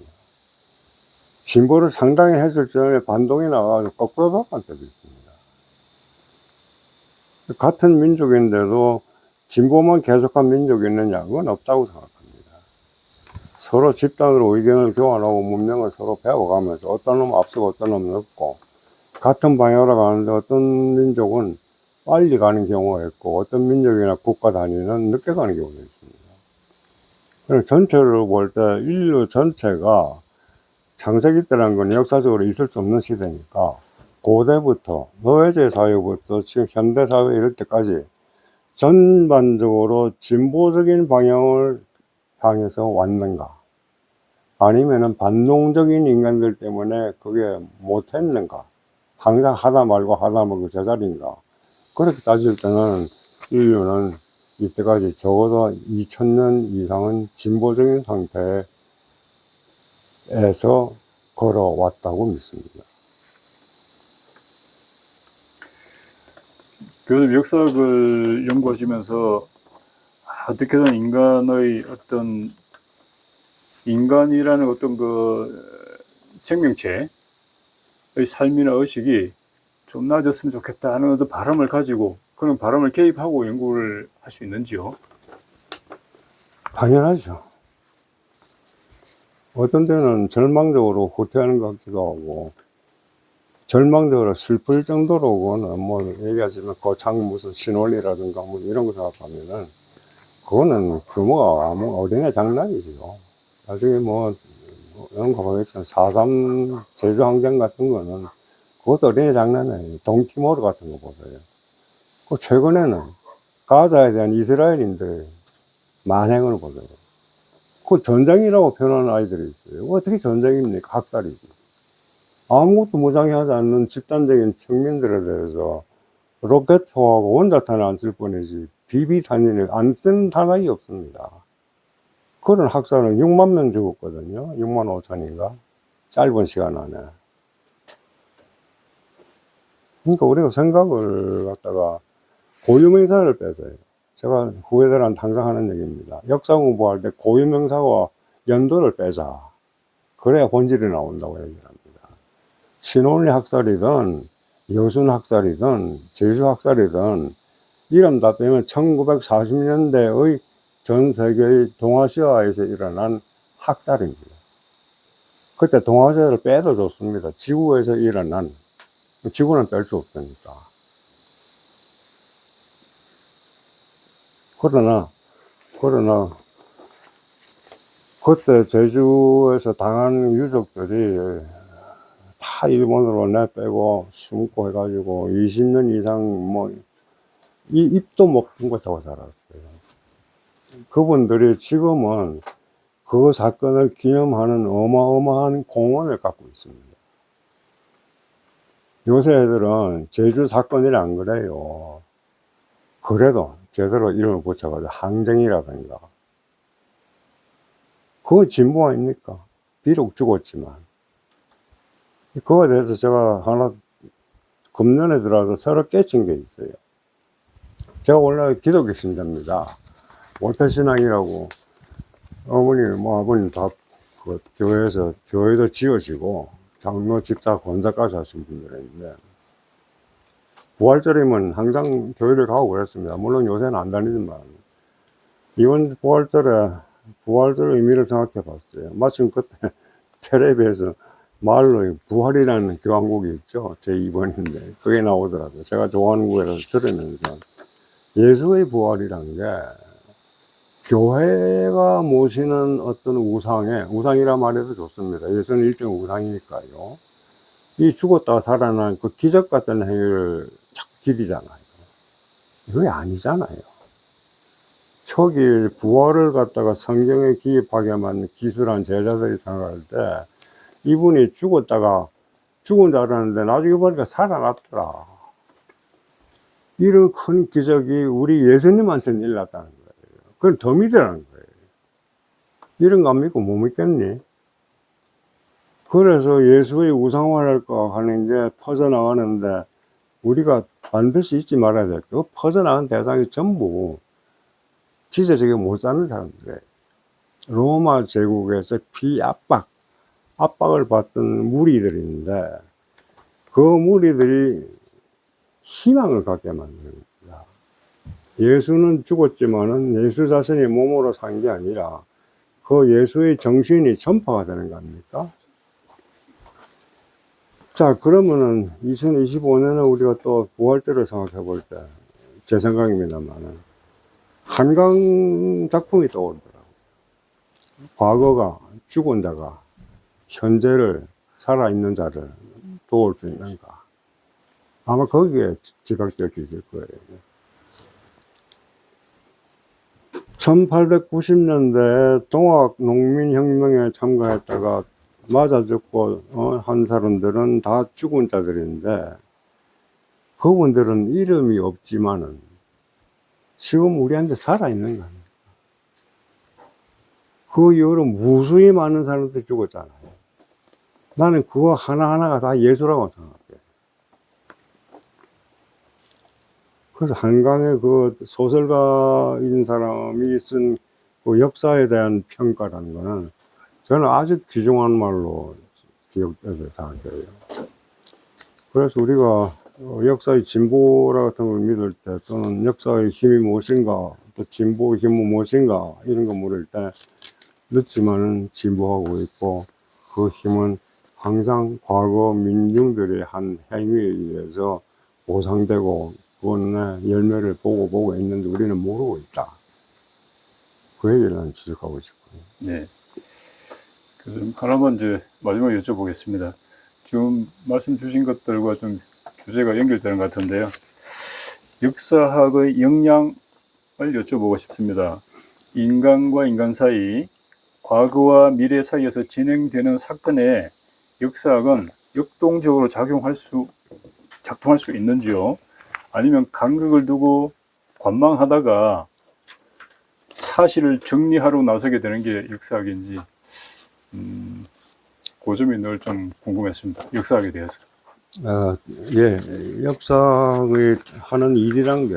[SPEAKER 2] 진보를 상당히 했을 적에 반동이 나가지고 거꾸로 돌아간 때도 있습니다. 같은 민족인데도 진보만 계속한 민족이 있느냐? 그건 없다고 생각합니다. 서로 집단으로 의견을 교환하고 문명을 서로 배워가면서 어떤 놈은 앞서고 어떤 놈은 없고, 같은 방향으로 가는데 어떤 민족은 빨리 가는 경우가 있고 어떤 민족이나 국가 단위는 늦게 가는 경우도 있습니다. 그래서 전체로 볼 때 인류 전체가 창세기 때라는 건 역사적으로 있을 수 없는 시대니까 고대부터 노예제 사회부터 지금 현대 사회 이럴 때까지 전반적으로 진보적인 방향을 향해서 왔는가, 아니면은 반동적인 인간들 때문에 그게 못했는가, 항상 하다 말고 하다 말고 제자리인가. 그렇게 따질 때는 인류는 이때까지 적어도 2000년 이상은 진보적인 상태에서 걸어왔다고 믿습니다.
[SPEAKER 1] 교수님 역사학을 연구하시면서 어떻게든 인간이라는 어떤 그 생명체의 삶이나 의식이 좀 나아졌으면 좋겠다 하는 어떤 바람을 가지고 그런 바람을 개입하고 연구를 할 수 있는지요?
[SPEAKER 2] 당연하죠. 어떤 때는 절망적으로 후퇴하는 것 같기도 하고, 절망적으로 슬플 정도로는 뭐 얘기하지만 거창 무슨 신원이라든가 뭐 이런 거 생각하면은 그거는 규모가 아무 어린애 장난이지요. 나중에 뭐 이런 거 보겠지만 4.3 제주항쟁 같은 거는 그것도 어린애 장난이에요. 동티모르 같은 거 보세요. 그 최근에는 가자에 대한 이스라엘인들 만행을 보세요. 그 전쟁이라고 표현하는 아이들이 있어요. 어떻게 전쟁입니까? 학살이지. 아무것도 무장하지 않는 집단적인 평민들에 대해서 로켓포하고 원자탄을 안 쓸 뿐이지 비비탄을 안 쓴 단락이 없습니다. 그런 학살은 6만 명 죽었거든요. 6만 5천인가? 짧은 시간 안에. 그러니까 우리가 생각을 갖다가 고유명사를 빼서요. 제가 후배들한테 항상 하는 얘기입니다. 역사 공부할 때 고유명사와 연도를 빼자. 그래야 본질이 나온다고 얘기를 합니다. 신원리 학살이든 여순 학살이든 제주 학살이든 이름 다 빼면 1940년대의 전 세계의 동아시아에서 일어난 학살입니다. 그때 동아시아를 빼도 좋습니다. 지구에서 일어난, 지구는 뺄 수 없으니까. 그러나 그때 제주에서 당한 유족들이 다 일본으로 내빼고 숨고 해가지고 20년 이상 뭐 이 입도 못 푼 것하고 살았어요. 그분들이 지금은 그 사건을 기념하는 어마어마한 공원을 갖고 있습니다. 요새 애들은 제주 사건이 안 그래요. 그래도 제대로 이름을 붙여가지고 항쟁이라든가. 그건 진보 아닙니까? 비록 죽었지만. 그거에 대해서 제가 하나 금년에 들어와서 새로 깨친 게 있어요. 제가 원래 기독교 신자입니다. 모태신앙이라고 어머니, 뭐 아버님 다 그 교회에서 교회도 지어지고 장로, 집사, 권사까지 하신 분들인데 부활절이면 항상 교회를 가고 그랬습니다. 물론 요새는 안 다니지만 이번 부활절 의미를 생각해 봤어요. 마침 그때 텔레비에서 말로 부활이라는 교향곡이 있죠. 제 2번인데 그게 나오더라고요. 제가 좋아하는 거에서 들으면서 예수의 부활이라는 게 교회가 모시는 어떤 우상이라 말해도 좋습니다. 예수는 일종의 우상이니까요. 이 죽었다가 살아난 그 기적 같은 행위를 자꾸 기리잖아요. 이게 아니잖아요. 초기 부활을 갖다가 성경에 기입하게만 기술한 제자들이 생각할 때 이분이 죽은 줄 알았는데 나중에 보니까 살아났더라. 이런 큰 기적이 우리 예수님한테는 일어났다는 거예요. 그건 더 믿으라는 거예요. 이런 거 안 믿고 못 믿겠니? 그래서 예수의 우상화랄까 하는 게 퍼져나가는데 우리가 반드시 잊지 말아야 될 게 퍼져나간 대상이 전부 지제적에 못 사는 사람들이에요. 로마 제국에서 비압박, 압박을 받던 무리들인데 그 무리들이 희망을 갖게 만드는 겁니다. 예수는 죽었지만은 예수 자신이 몸으로 산 게 아니라 그 예수의 정신이 전파가 되는 거 아닙니까? 자, 그러면은 2025년에 우리가 또 부활절을 생각해 볼 때, 제 생각입니다만은, 한강 작품이 떠오르더라고요. 과거가 죽은 자가 현재를, 살아있는 자를 도울 수 있는가. 아마 거기에 지각되어 있을 거예요. 1890년대 동학 농민혁명에 참가했다가 맞아 죽고 한 사람들은 다 죽은 자들인데 그분들은 이름이 없지만은 지금 우리한테 살아있는 거 아닙니까? 그 이후로 무수히 많은 사람들이 죽었잖아요. 나는 그거 하나하나가 다 예수라고 생각해요. 그래서 한강의 그 소설가인 사람이 쓴 그 역사에 대한 평가라는 거는 저는 아주 귀중한 말로 기억돼서 생각해요. 그래서 우리가 역사의 진보라 같은 걸 믿을 때 또는 역사의 힘이 무엇인가 또 진보의 힘은 무엇인가 이런 거 물을 때 늦지만은 진보하고 있고 그 힘은 항상 과거 민중들의 한 행위에 의해서 보상되고 그것의 열매를 보고 있는데 우리는 모르고 있다. 그 얘기를 난 지적하고 싶어요.
[SPEAKER 1] 네. 그럼 하나만 이제 마지막에 여쭤보겠습니다. 지금 말씀 주신 것들과 좀 주제가 연결되는 것 같은데요. 역사학의 역량을 여쭤보고 싶습니다. 인간과 인간 사이, 과거와 미래 사이에서 진행되는 사건에 역사학은 역동적으로 작동할 수 있는지요? 아니면 간극을 두고 관망하다가 사실을 정리하러 나서게 되는 게 역사학인지, 그 점이 늘 좀 궁금했습니다. 역사학에 대해서.
[SPEAKER 2] 예, 역사학이 하는 일이란 게,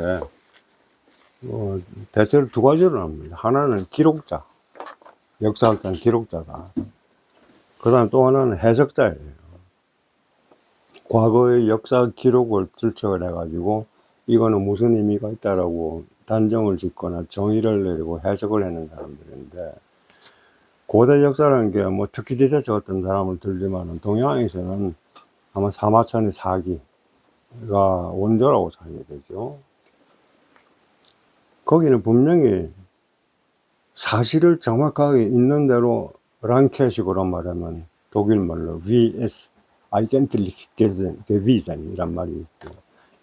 [SPEAKER 2] 대체로 두 가지로 합니다. 하나는 기록자, 역사학자는 기록자다. 그 다음 또 하나는 해석자예요. 과거의 역사 기록을 들춰을 해가지고, 이거는 무슨 의미가 있다라고 단정을 짓거나 정의를 내리고 해석을 하는 사람들인데, 고대 역사라는 게 뭐 터키디데스 같은 사람을 들지만 동양에서는 아마 사마천의 사기가 원조라고 생각이 되죠. 거기는 분명히 사실을 정확하게 있는 대로 랑케식으로 말하면 독일 말로 vs eigentlich gewesen 이란 말이 있고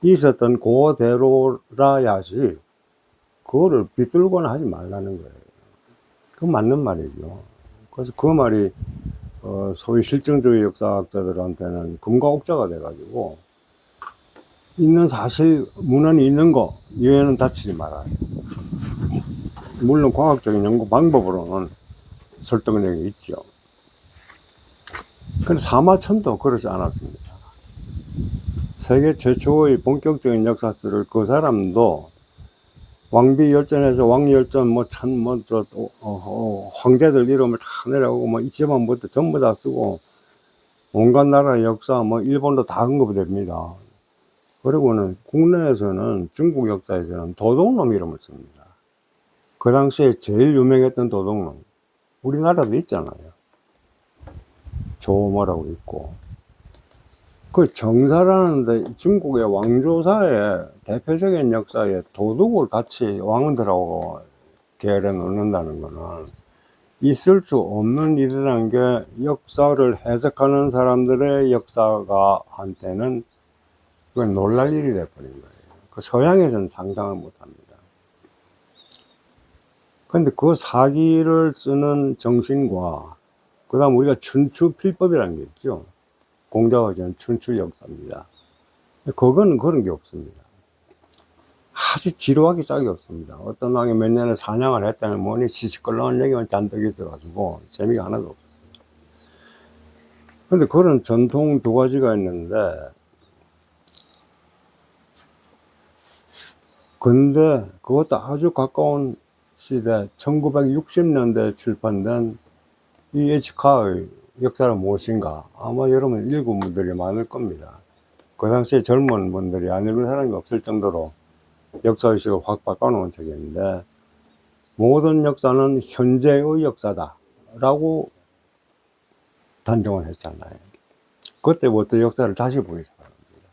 [SPEAKER 2] 있었던 그대로라야지 그거를 비뚤거나 하지 말라는 거예요. 그건 맞는 말이죠. 그래서 그 말이 소위 실증주의 역사학자들한테는 금과 옥자가 돼가지고 있는 사실 문헌이 있는 거 이외에는 다치지 말아요. 물론 과학적인 연구 방법으로는 설득력이 있죠. 근데 사마천도 그러지 않았습니다. 세계 최초의 본격적인 역사들을 그 사람도 왕비열전에서 왕열전 황제들 이름을 다 내려오고 이집안부터 전부 다 쓰고 온갖 나라의 역사 일본도 다 언급됩니다. 그리고는 국내에서는 중국 역사에서는 도둑놈 이름을 씁니다. 그 당시에 제일 유명했던 도둑놈 우리나라도 있잖아요. 조모라고 있고 그 정사라는데 중국의 왕조사의 대표적인 역사에 도둑을 같이 왕들하고 계열에 넣는다는 것은 있을 수 없는 일이라는 게 역사를 해석하는 사람들의 역사가 한테는 그건 놀랄 일이 돼버린 거예요. 그 서양에서는 상상을 못 합니다. 근데 그 사기를 쓰는 정신과 그 다음 우리가 춘추 필법이라는 게 있죠. 공자가 지은 춘추 역사입니다. 그거는 그런 게 없습니다. 아주 지루하기 짝이 없습니다. 어떤 왕이 몇 년에 사냥을 했다는 뭐니 시시껄렁한 얘기만 잔뜩 있어가지고 재미가 하나도 없습니다. 근데 그런 전통 두 가지가 있는데 근데 그것도 아주 가까운 시대 1960년대에 출판된 E.H. 카의 역사는 무엇인가? 아마 여러분 읽은 분들이 많을 겁니다. 그 당시에 젊은 분들이 안 읽은 사람이 없을 정도로 역사의식을 확 바꿔놓은 책인데, 모든 역사는 현재의 역사다 라고 단정을 했잖아요. 그때부터 역사를 다시 보기 시작합니다.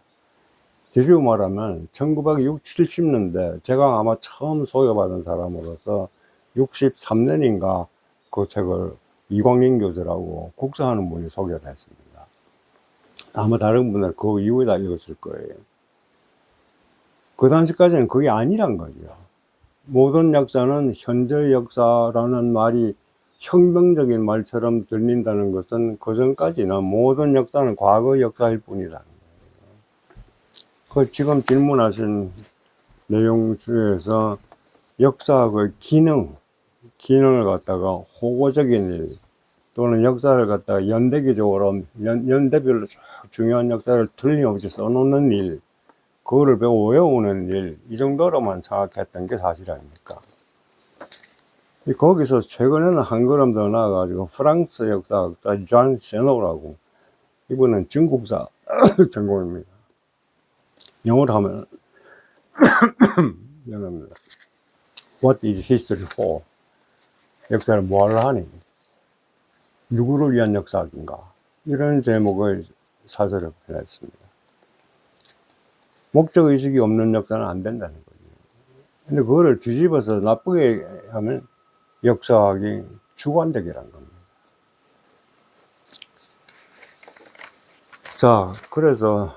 [SPEAKER 2] 뒤집어 말하면 1960, 70년대 제가 아마 처음 소개받은 사람으로서 63년인가 그 책을 이광인 교수라고 국사하는 분이 소개를 했습니다. 아마 다른 분들은 그 이후에 다 읽었을 거예요. 그 당시까지는 그게 아니란 거죠. 모든 역사는 현재 역사라는 말이 혁명적인 말처럼 들린다는 것은 그 전까지는 모든 역사는 과거 역사일 뿐이라는 거예요. 그 지금 질문하신 내용 중에서 역사학의 기능을 갖다가 호고적인 일, 또는 역사를 갖다가 연대기적으로, 연대별로 쭉 중요한 역사를 틀림없이 써놓는 일, 그거를 외우는 일, 이 정도로만 생각했던 게 사실 아닙니까? 거기서 최근에는 한 걸음 더 나아가지고 프랑스 역사학자 존 셰노라고, 이분은 중국사 전공입니다. 영어로 하면 영어입니다. What is history for? 역사를 뭐하러 하니? 누구를 위한 역사학인가? 이런 제목의 사설을 보냈습니다. 목적의식이 없는 역사는 안 된다는 거죠. 근데 그거를 뒤집어서 나쁘게 하면 역사학이 주관적이라는 겁니다. 자, 그래서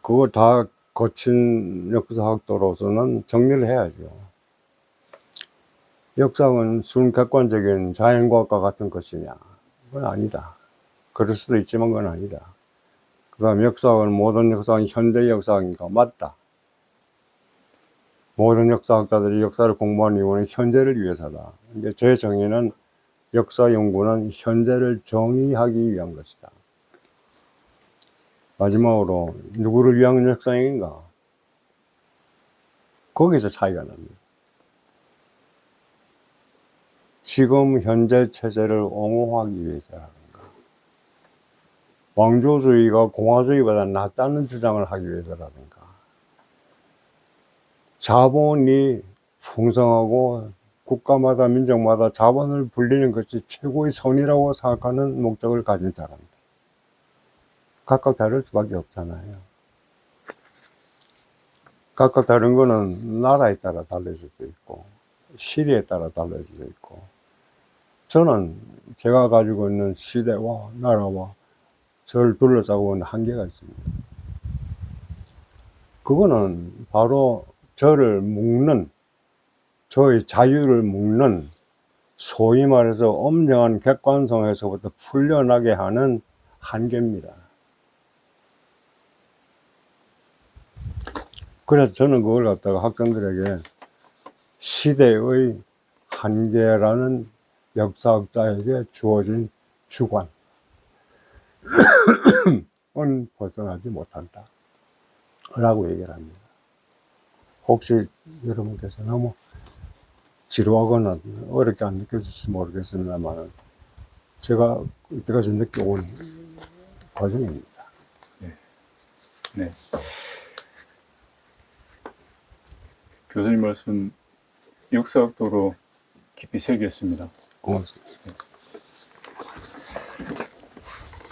[SPEAKER 2] 그걸 다 거친 역사학도로서는 정리를 해야죠. 역사학은 순 객관적인 자연과학과 같은 것이냐? 그건 아니다. 그럴 수도 있지만 그건 아니다. 그 다음 역사학은 모든 역사학은 현대 역사학인가? 맞다. 모든 역사학자들이 역사를 공부하는 이유는 현재를 위해서다. 이제 제 정의는 역사 연구는 현재를 정의하기 위한 것이다. 마지막으로 누구를 위한 역사인가? 거기서 차이가 납니다. 지금 현재 체제를 옹호하기 위해서라든가, 왕조주의가 공화주의보다 낫다는 주장을 하기 위해서라든가, 자본이 풍성하고 국가마다 민족마다 자본을 불리는 것이 최고의 선이라고 생각하는 목적을 가진 사람들. 각각 다를 수밖에 없잖아요. 각각 다른 거는 나라에 따라 달라질 수 있고, 시대에 따라 달라질 수 있고, 저는 제가 가지고 있는 시대와 나라와 저를 둘러싸고 있는 한계가 있습니다. 그거는 바로 저를 묶는, 저의 자유를 묶는, 소위 말해서 엄정한 객관성에서부터 풀려나게 하는 한계입니다. 그래서 저는 그걸 갖다가 학생들에게 시대의 한계라는 역사학자에게 주어진 주관은 벗어나지 못한다 라고 얘기를 합니다. 혹시 여러분께서 너무 지루하거나 어렵게 안 느껴질지 모르겠습니다만, 제가 이때까지 느껴온 과정입니다.
[SPEAKER 1] 네. 교수님 말씀 역사학도로 깊이 새겼습니다.
[SPEAKER 2] 고맙습니다.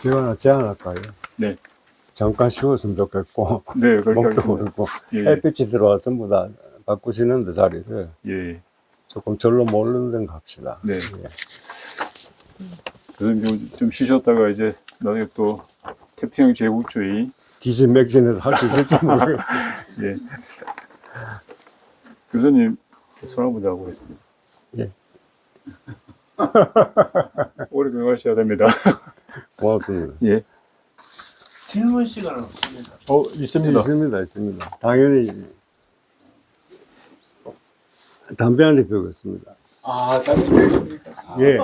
[SPEAKER 2] 제가 하나 제안할까요?
[SPEAKER 1] 네.
[SPEAKER 2] 잠깐 쉬었으면 좋겠고,
[SPEAKER 1] 네, 그렇게
[SPEAKER 2] 목도
[SPEAKER 1] 하겠습니다.
[SPEAKER 2] 그렇고,
[SPEAKER 1] 예,
[SPEAKER 2] 햇빛이 들어와 전부 다 바꾸시는데 자리를
[SPEAKER 1] 예.
[SPEAKER 2] 조금 절로 모르는 데 갑시다.
[SPEAKER 1] 네.
[SPEAKER 2] 예.
[SPEAKER 1] 교수님 좀 쉬셨다가 이제 나중에 또 태평양 제국주의,
[SPEAKER 2] 디스맥진에서 할 수 있을지 모르겠어요.
[SPEAKER 1] 예. 교수님 손 한번 잡아보겠습니다.
[SPEAKER 2] 예.
[SPEAKER 1] 오래 건강하셔야 됩니다.
[SPEAKER 2] 고맙습니다.
[SPEAKER 1] 예.
[SPEAKER 3] 질문 시간은 없습니다.
[SPEAKER 1] 있습니다.
[SPEAKER 2] 있습니다. 당연히 담배 한 대 피우겠습니다.
[SPEAKER 3] 아, 다른 게 있습니까?
[SPEAKER 2] 예.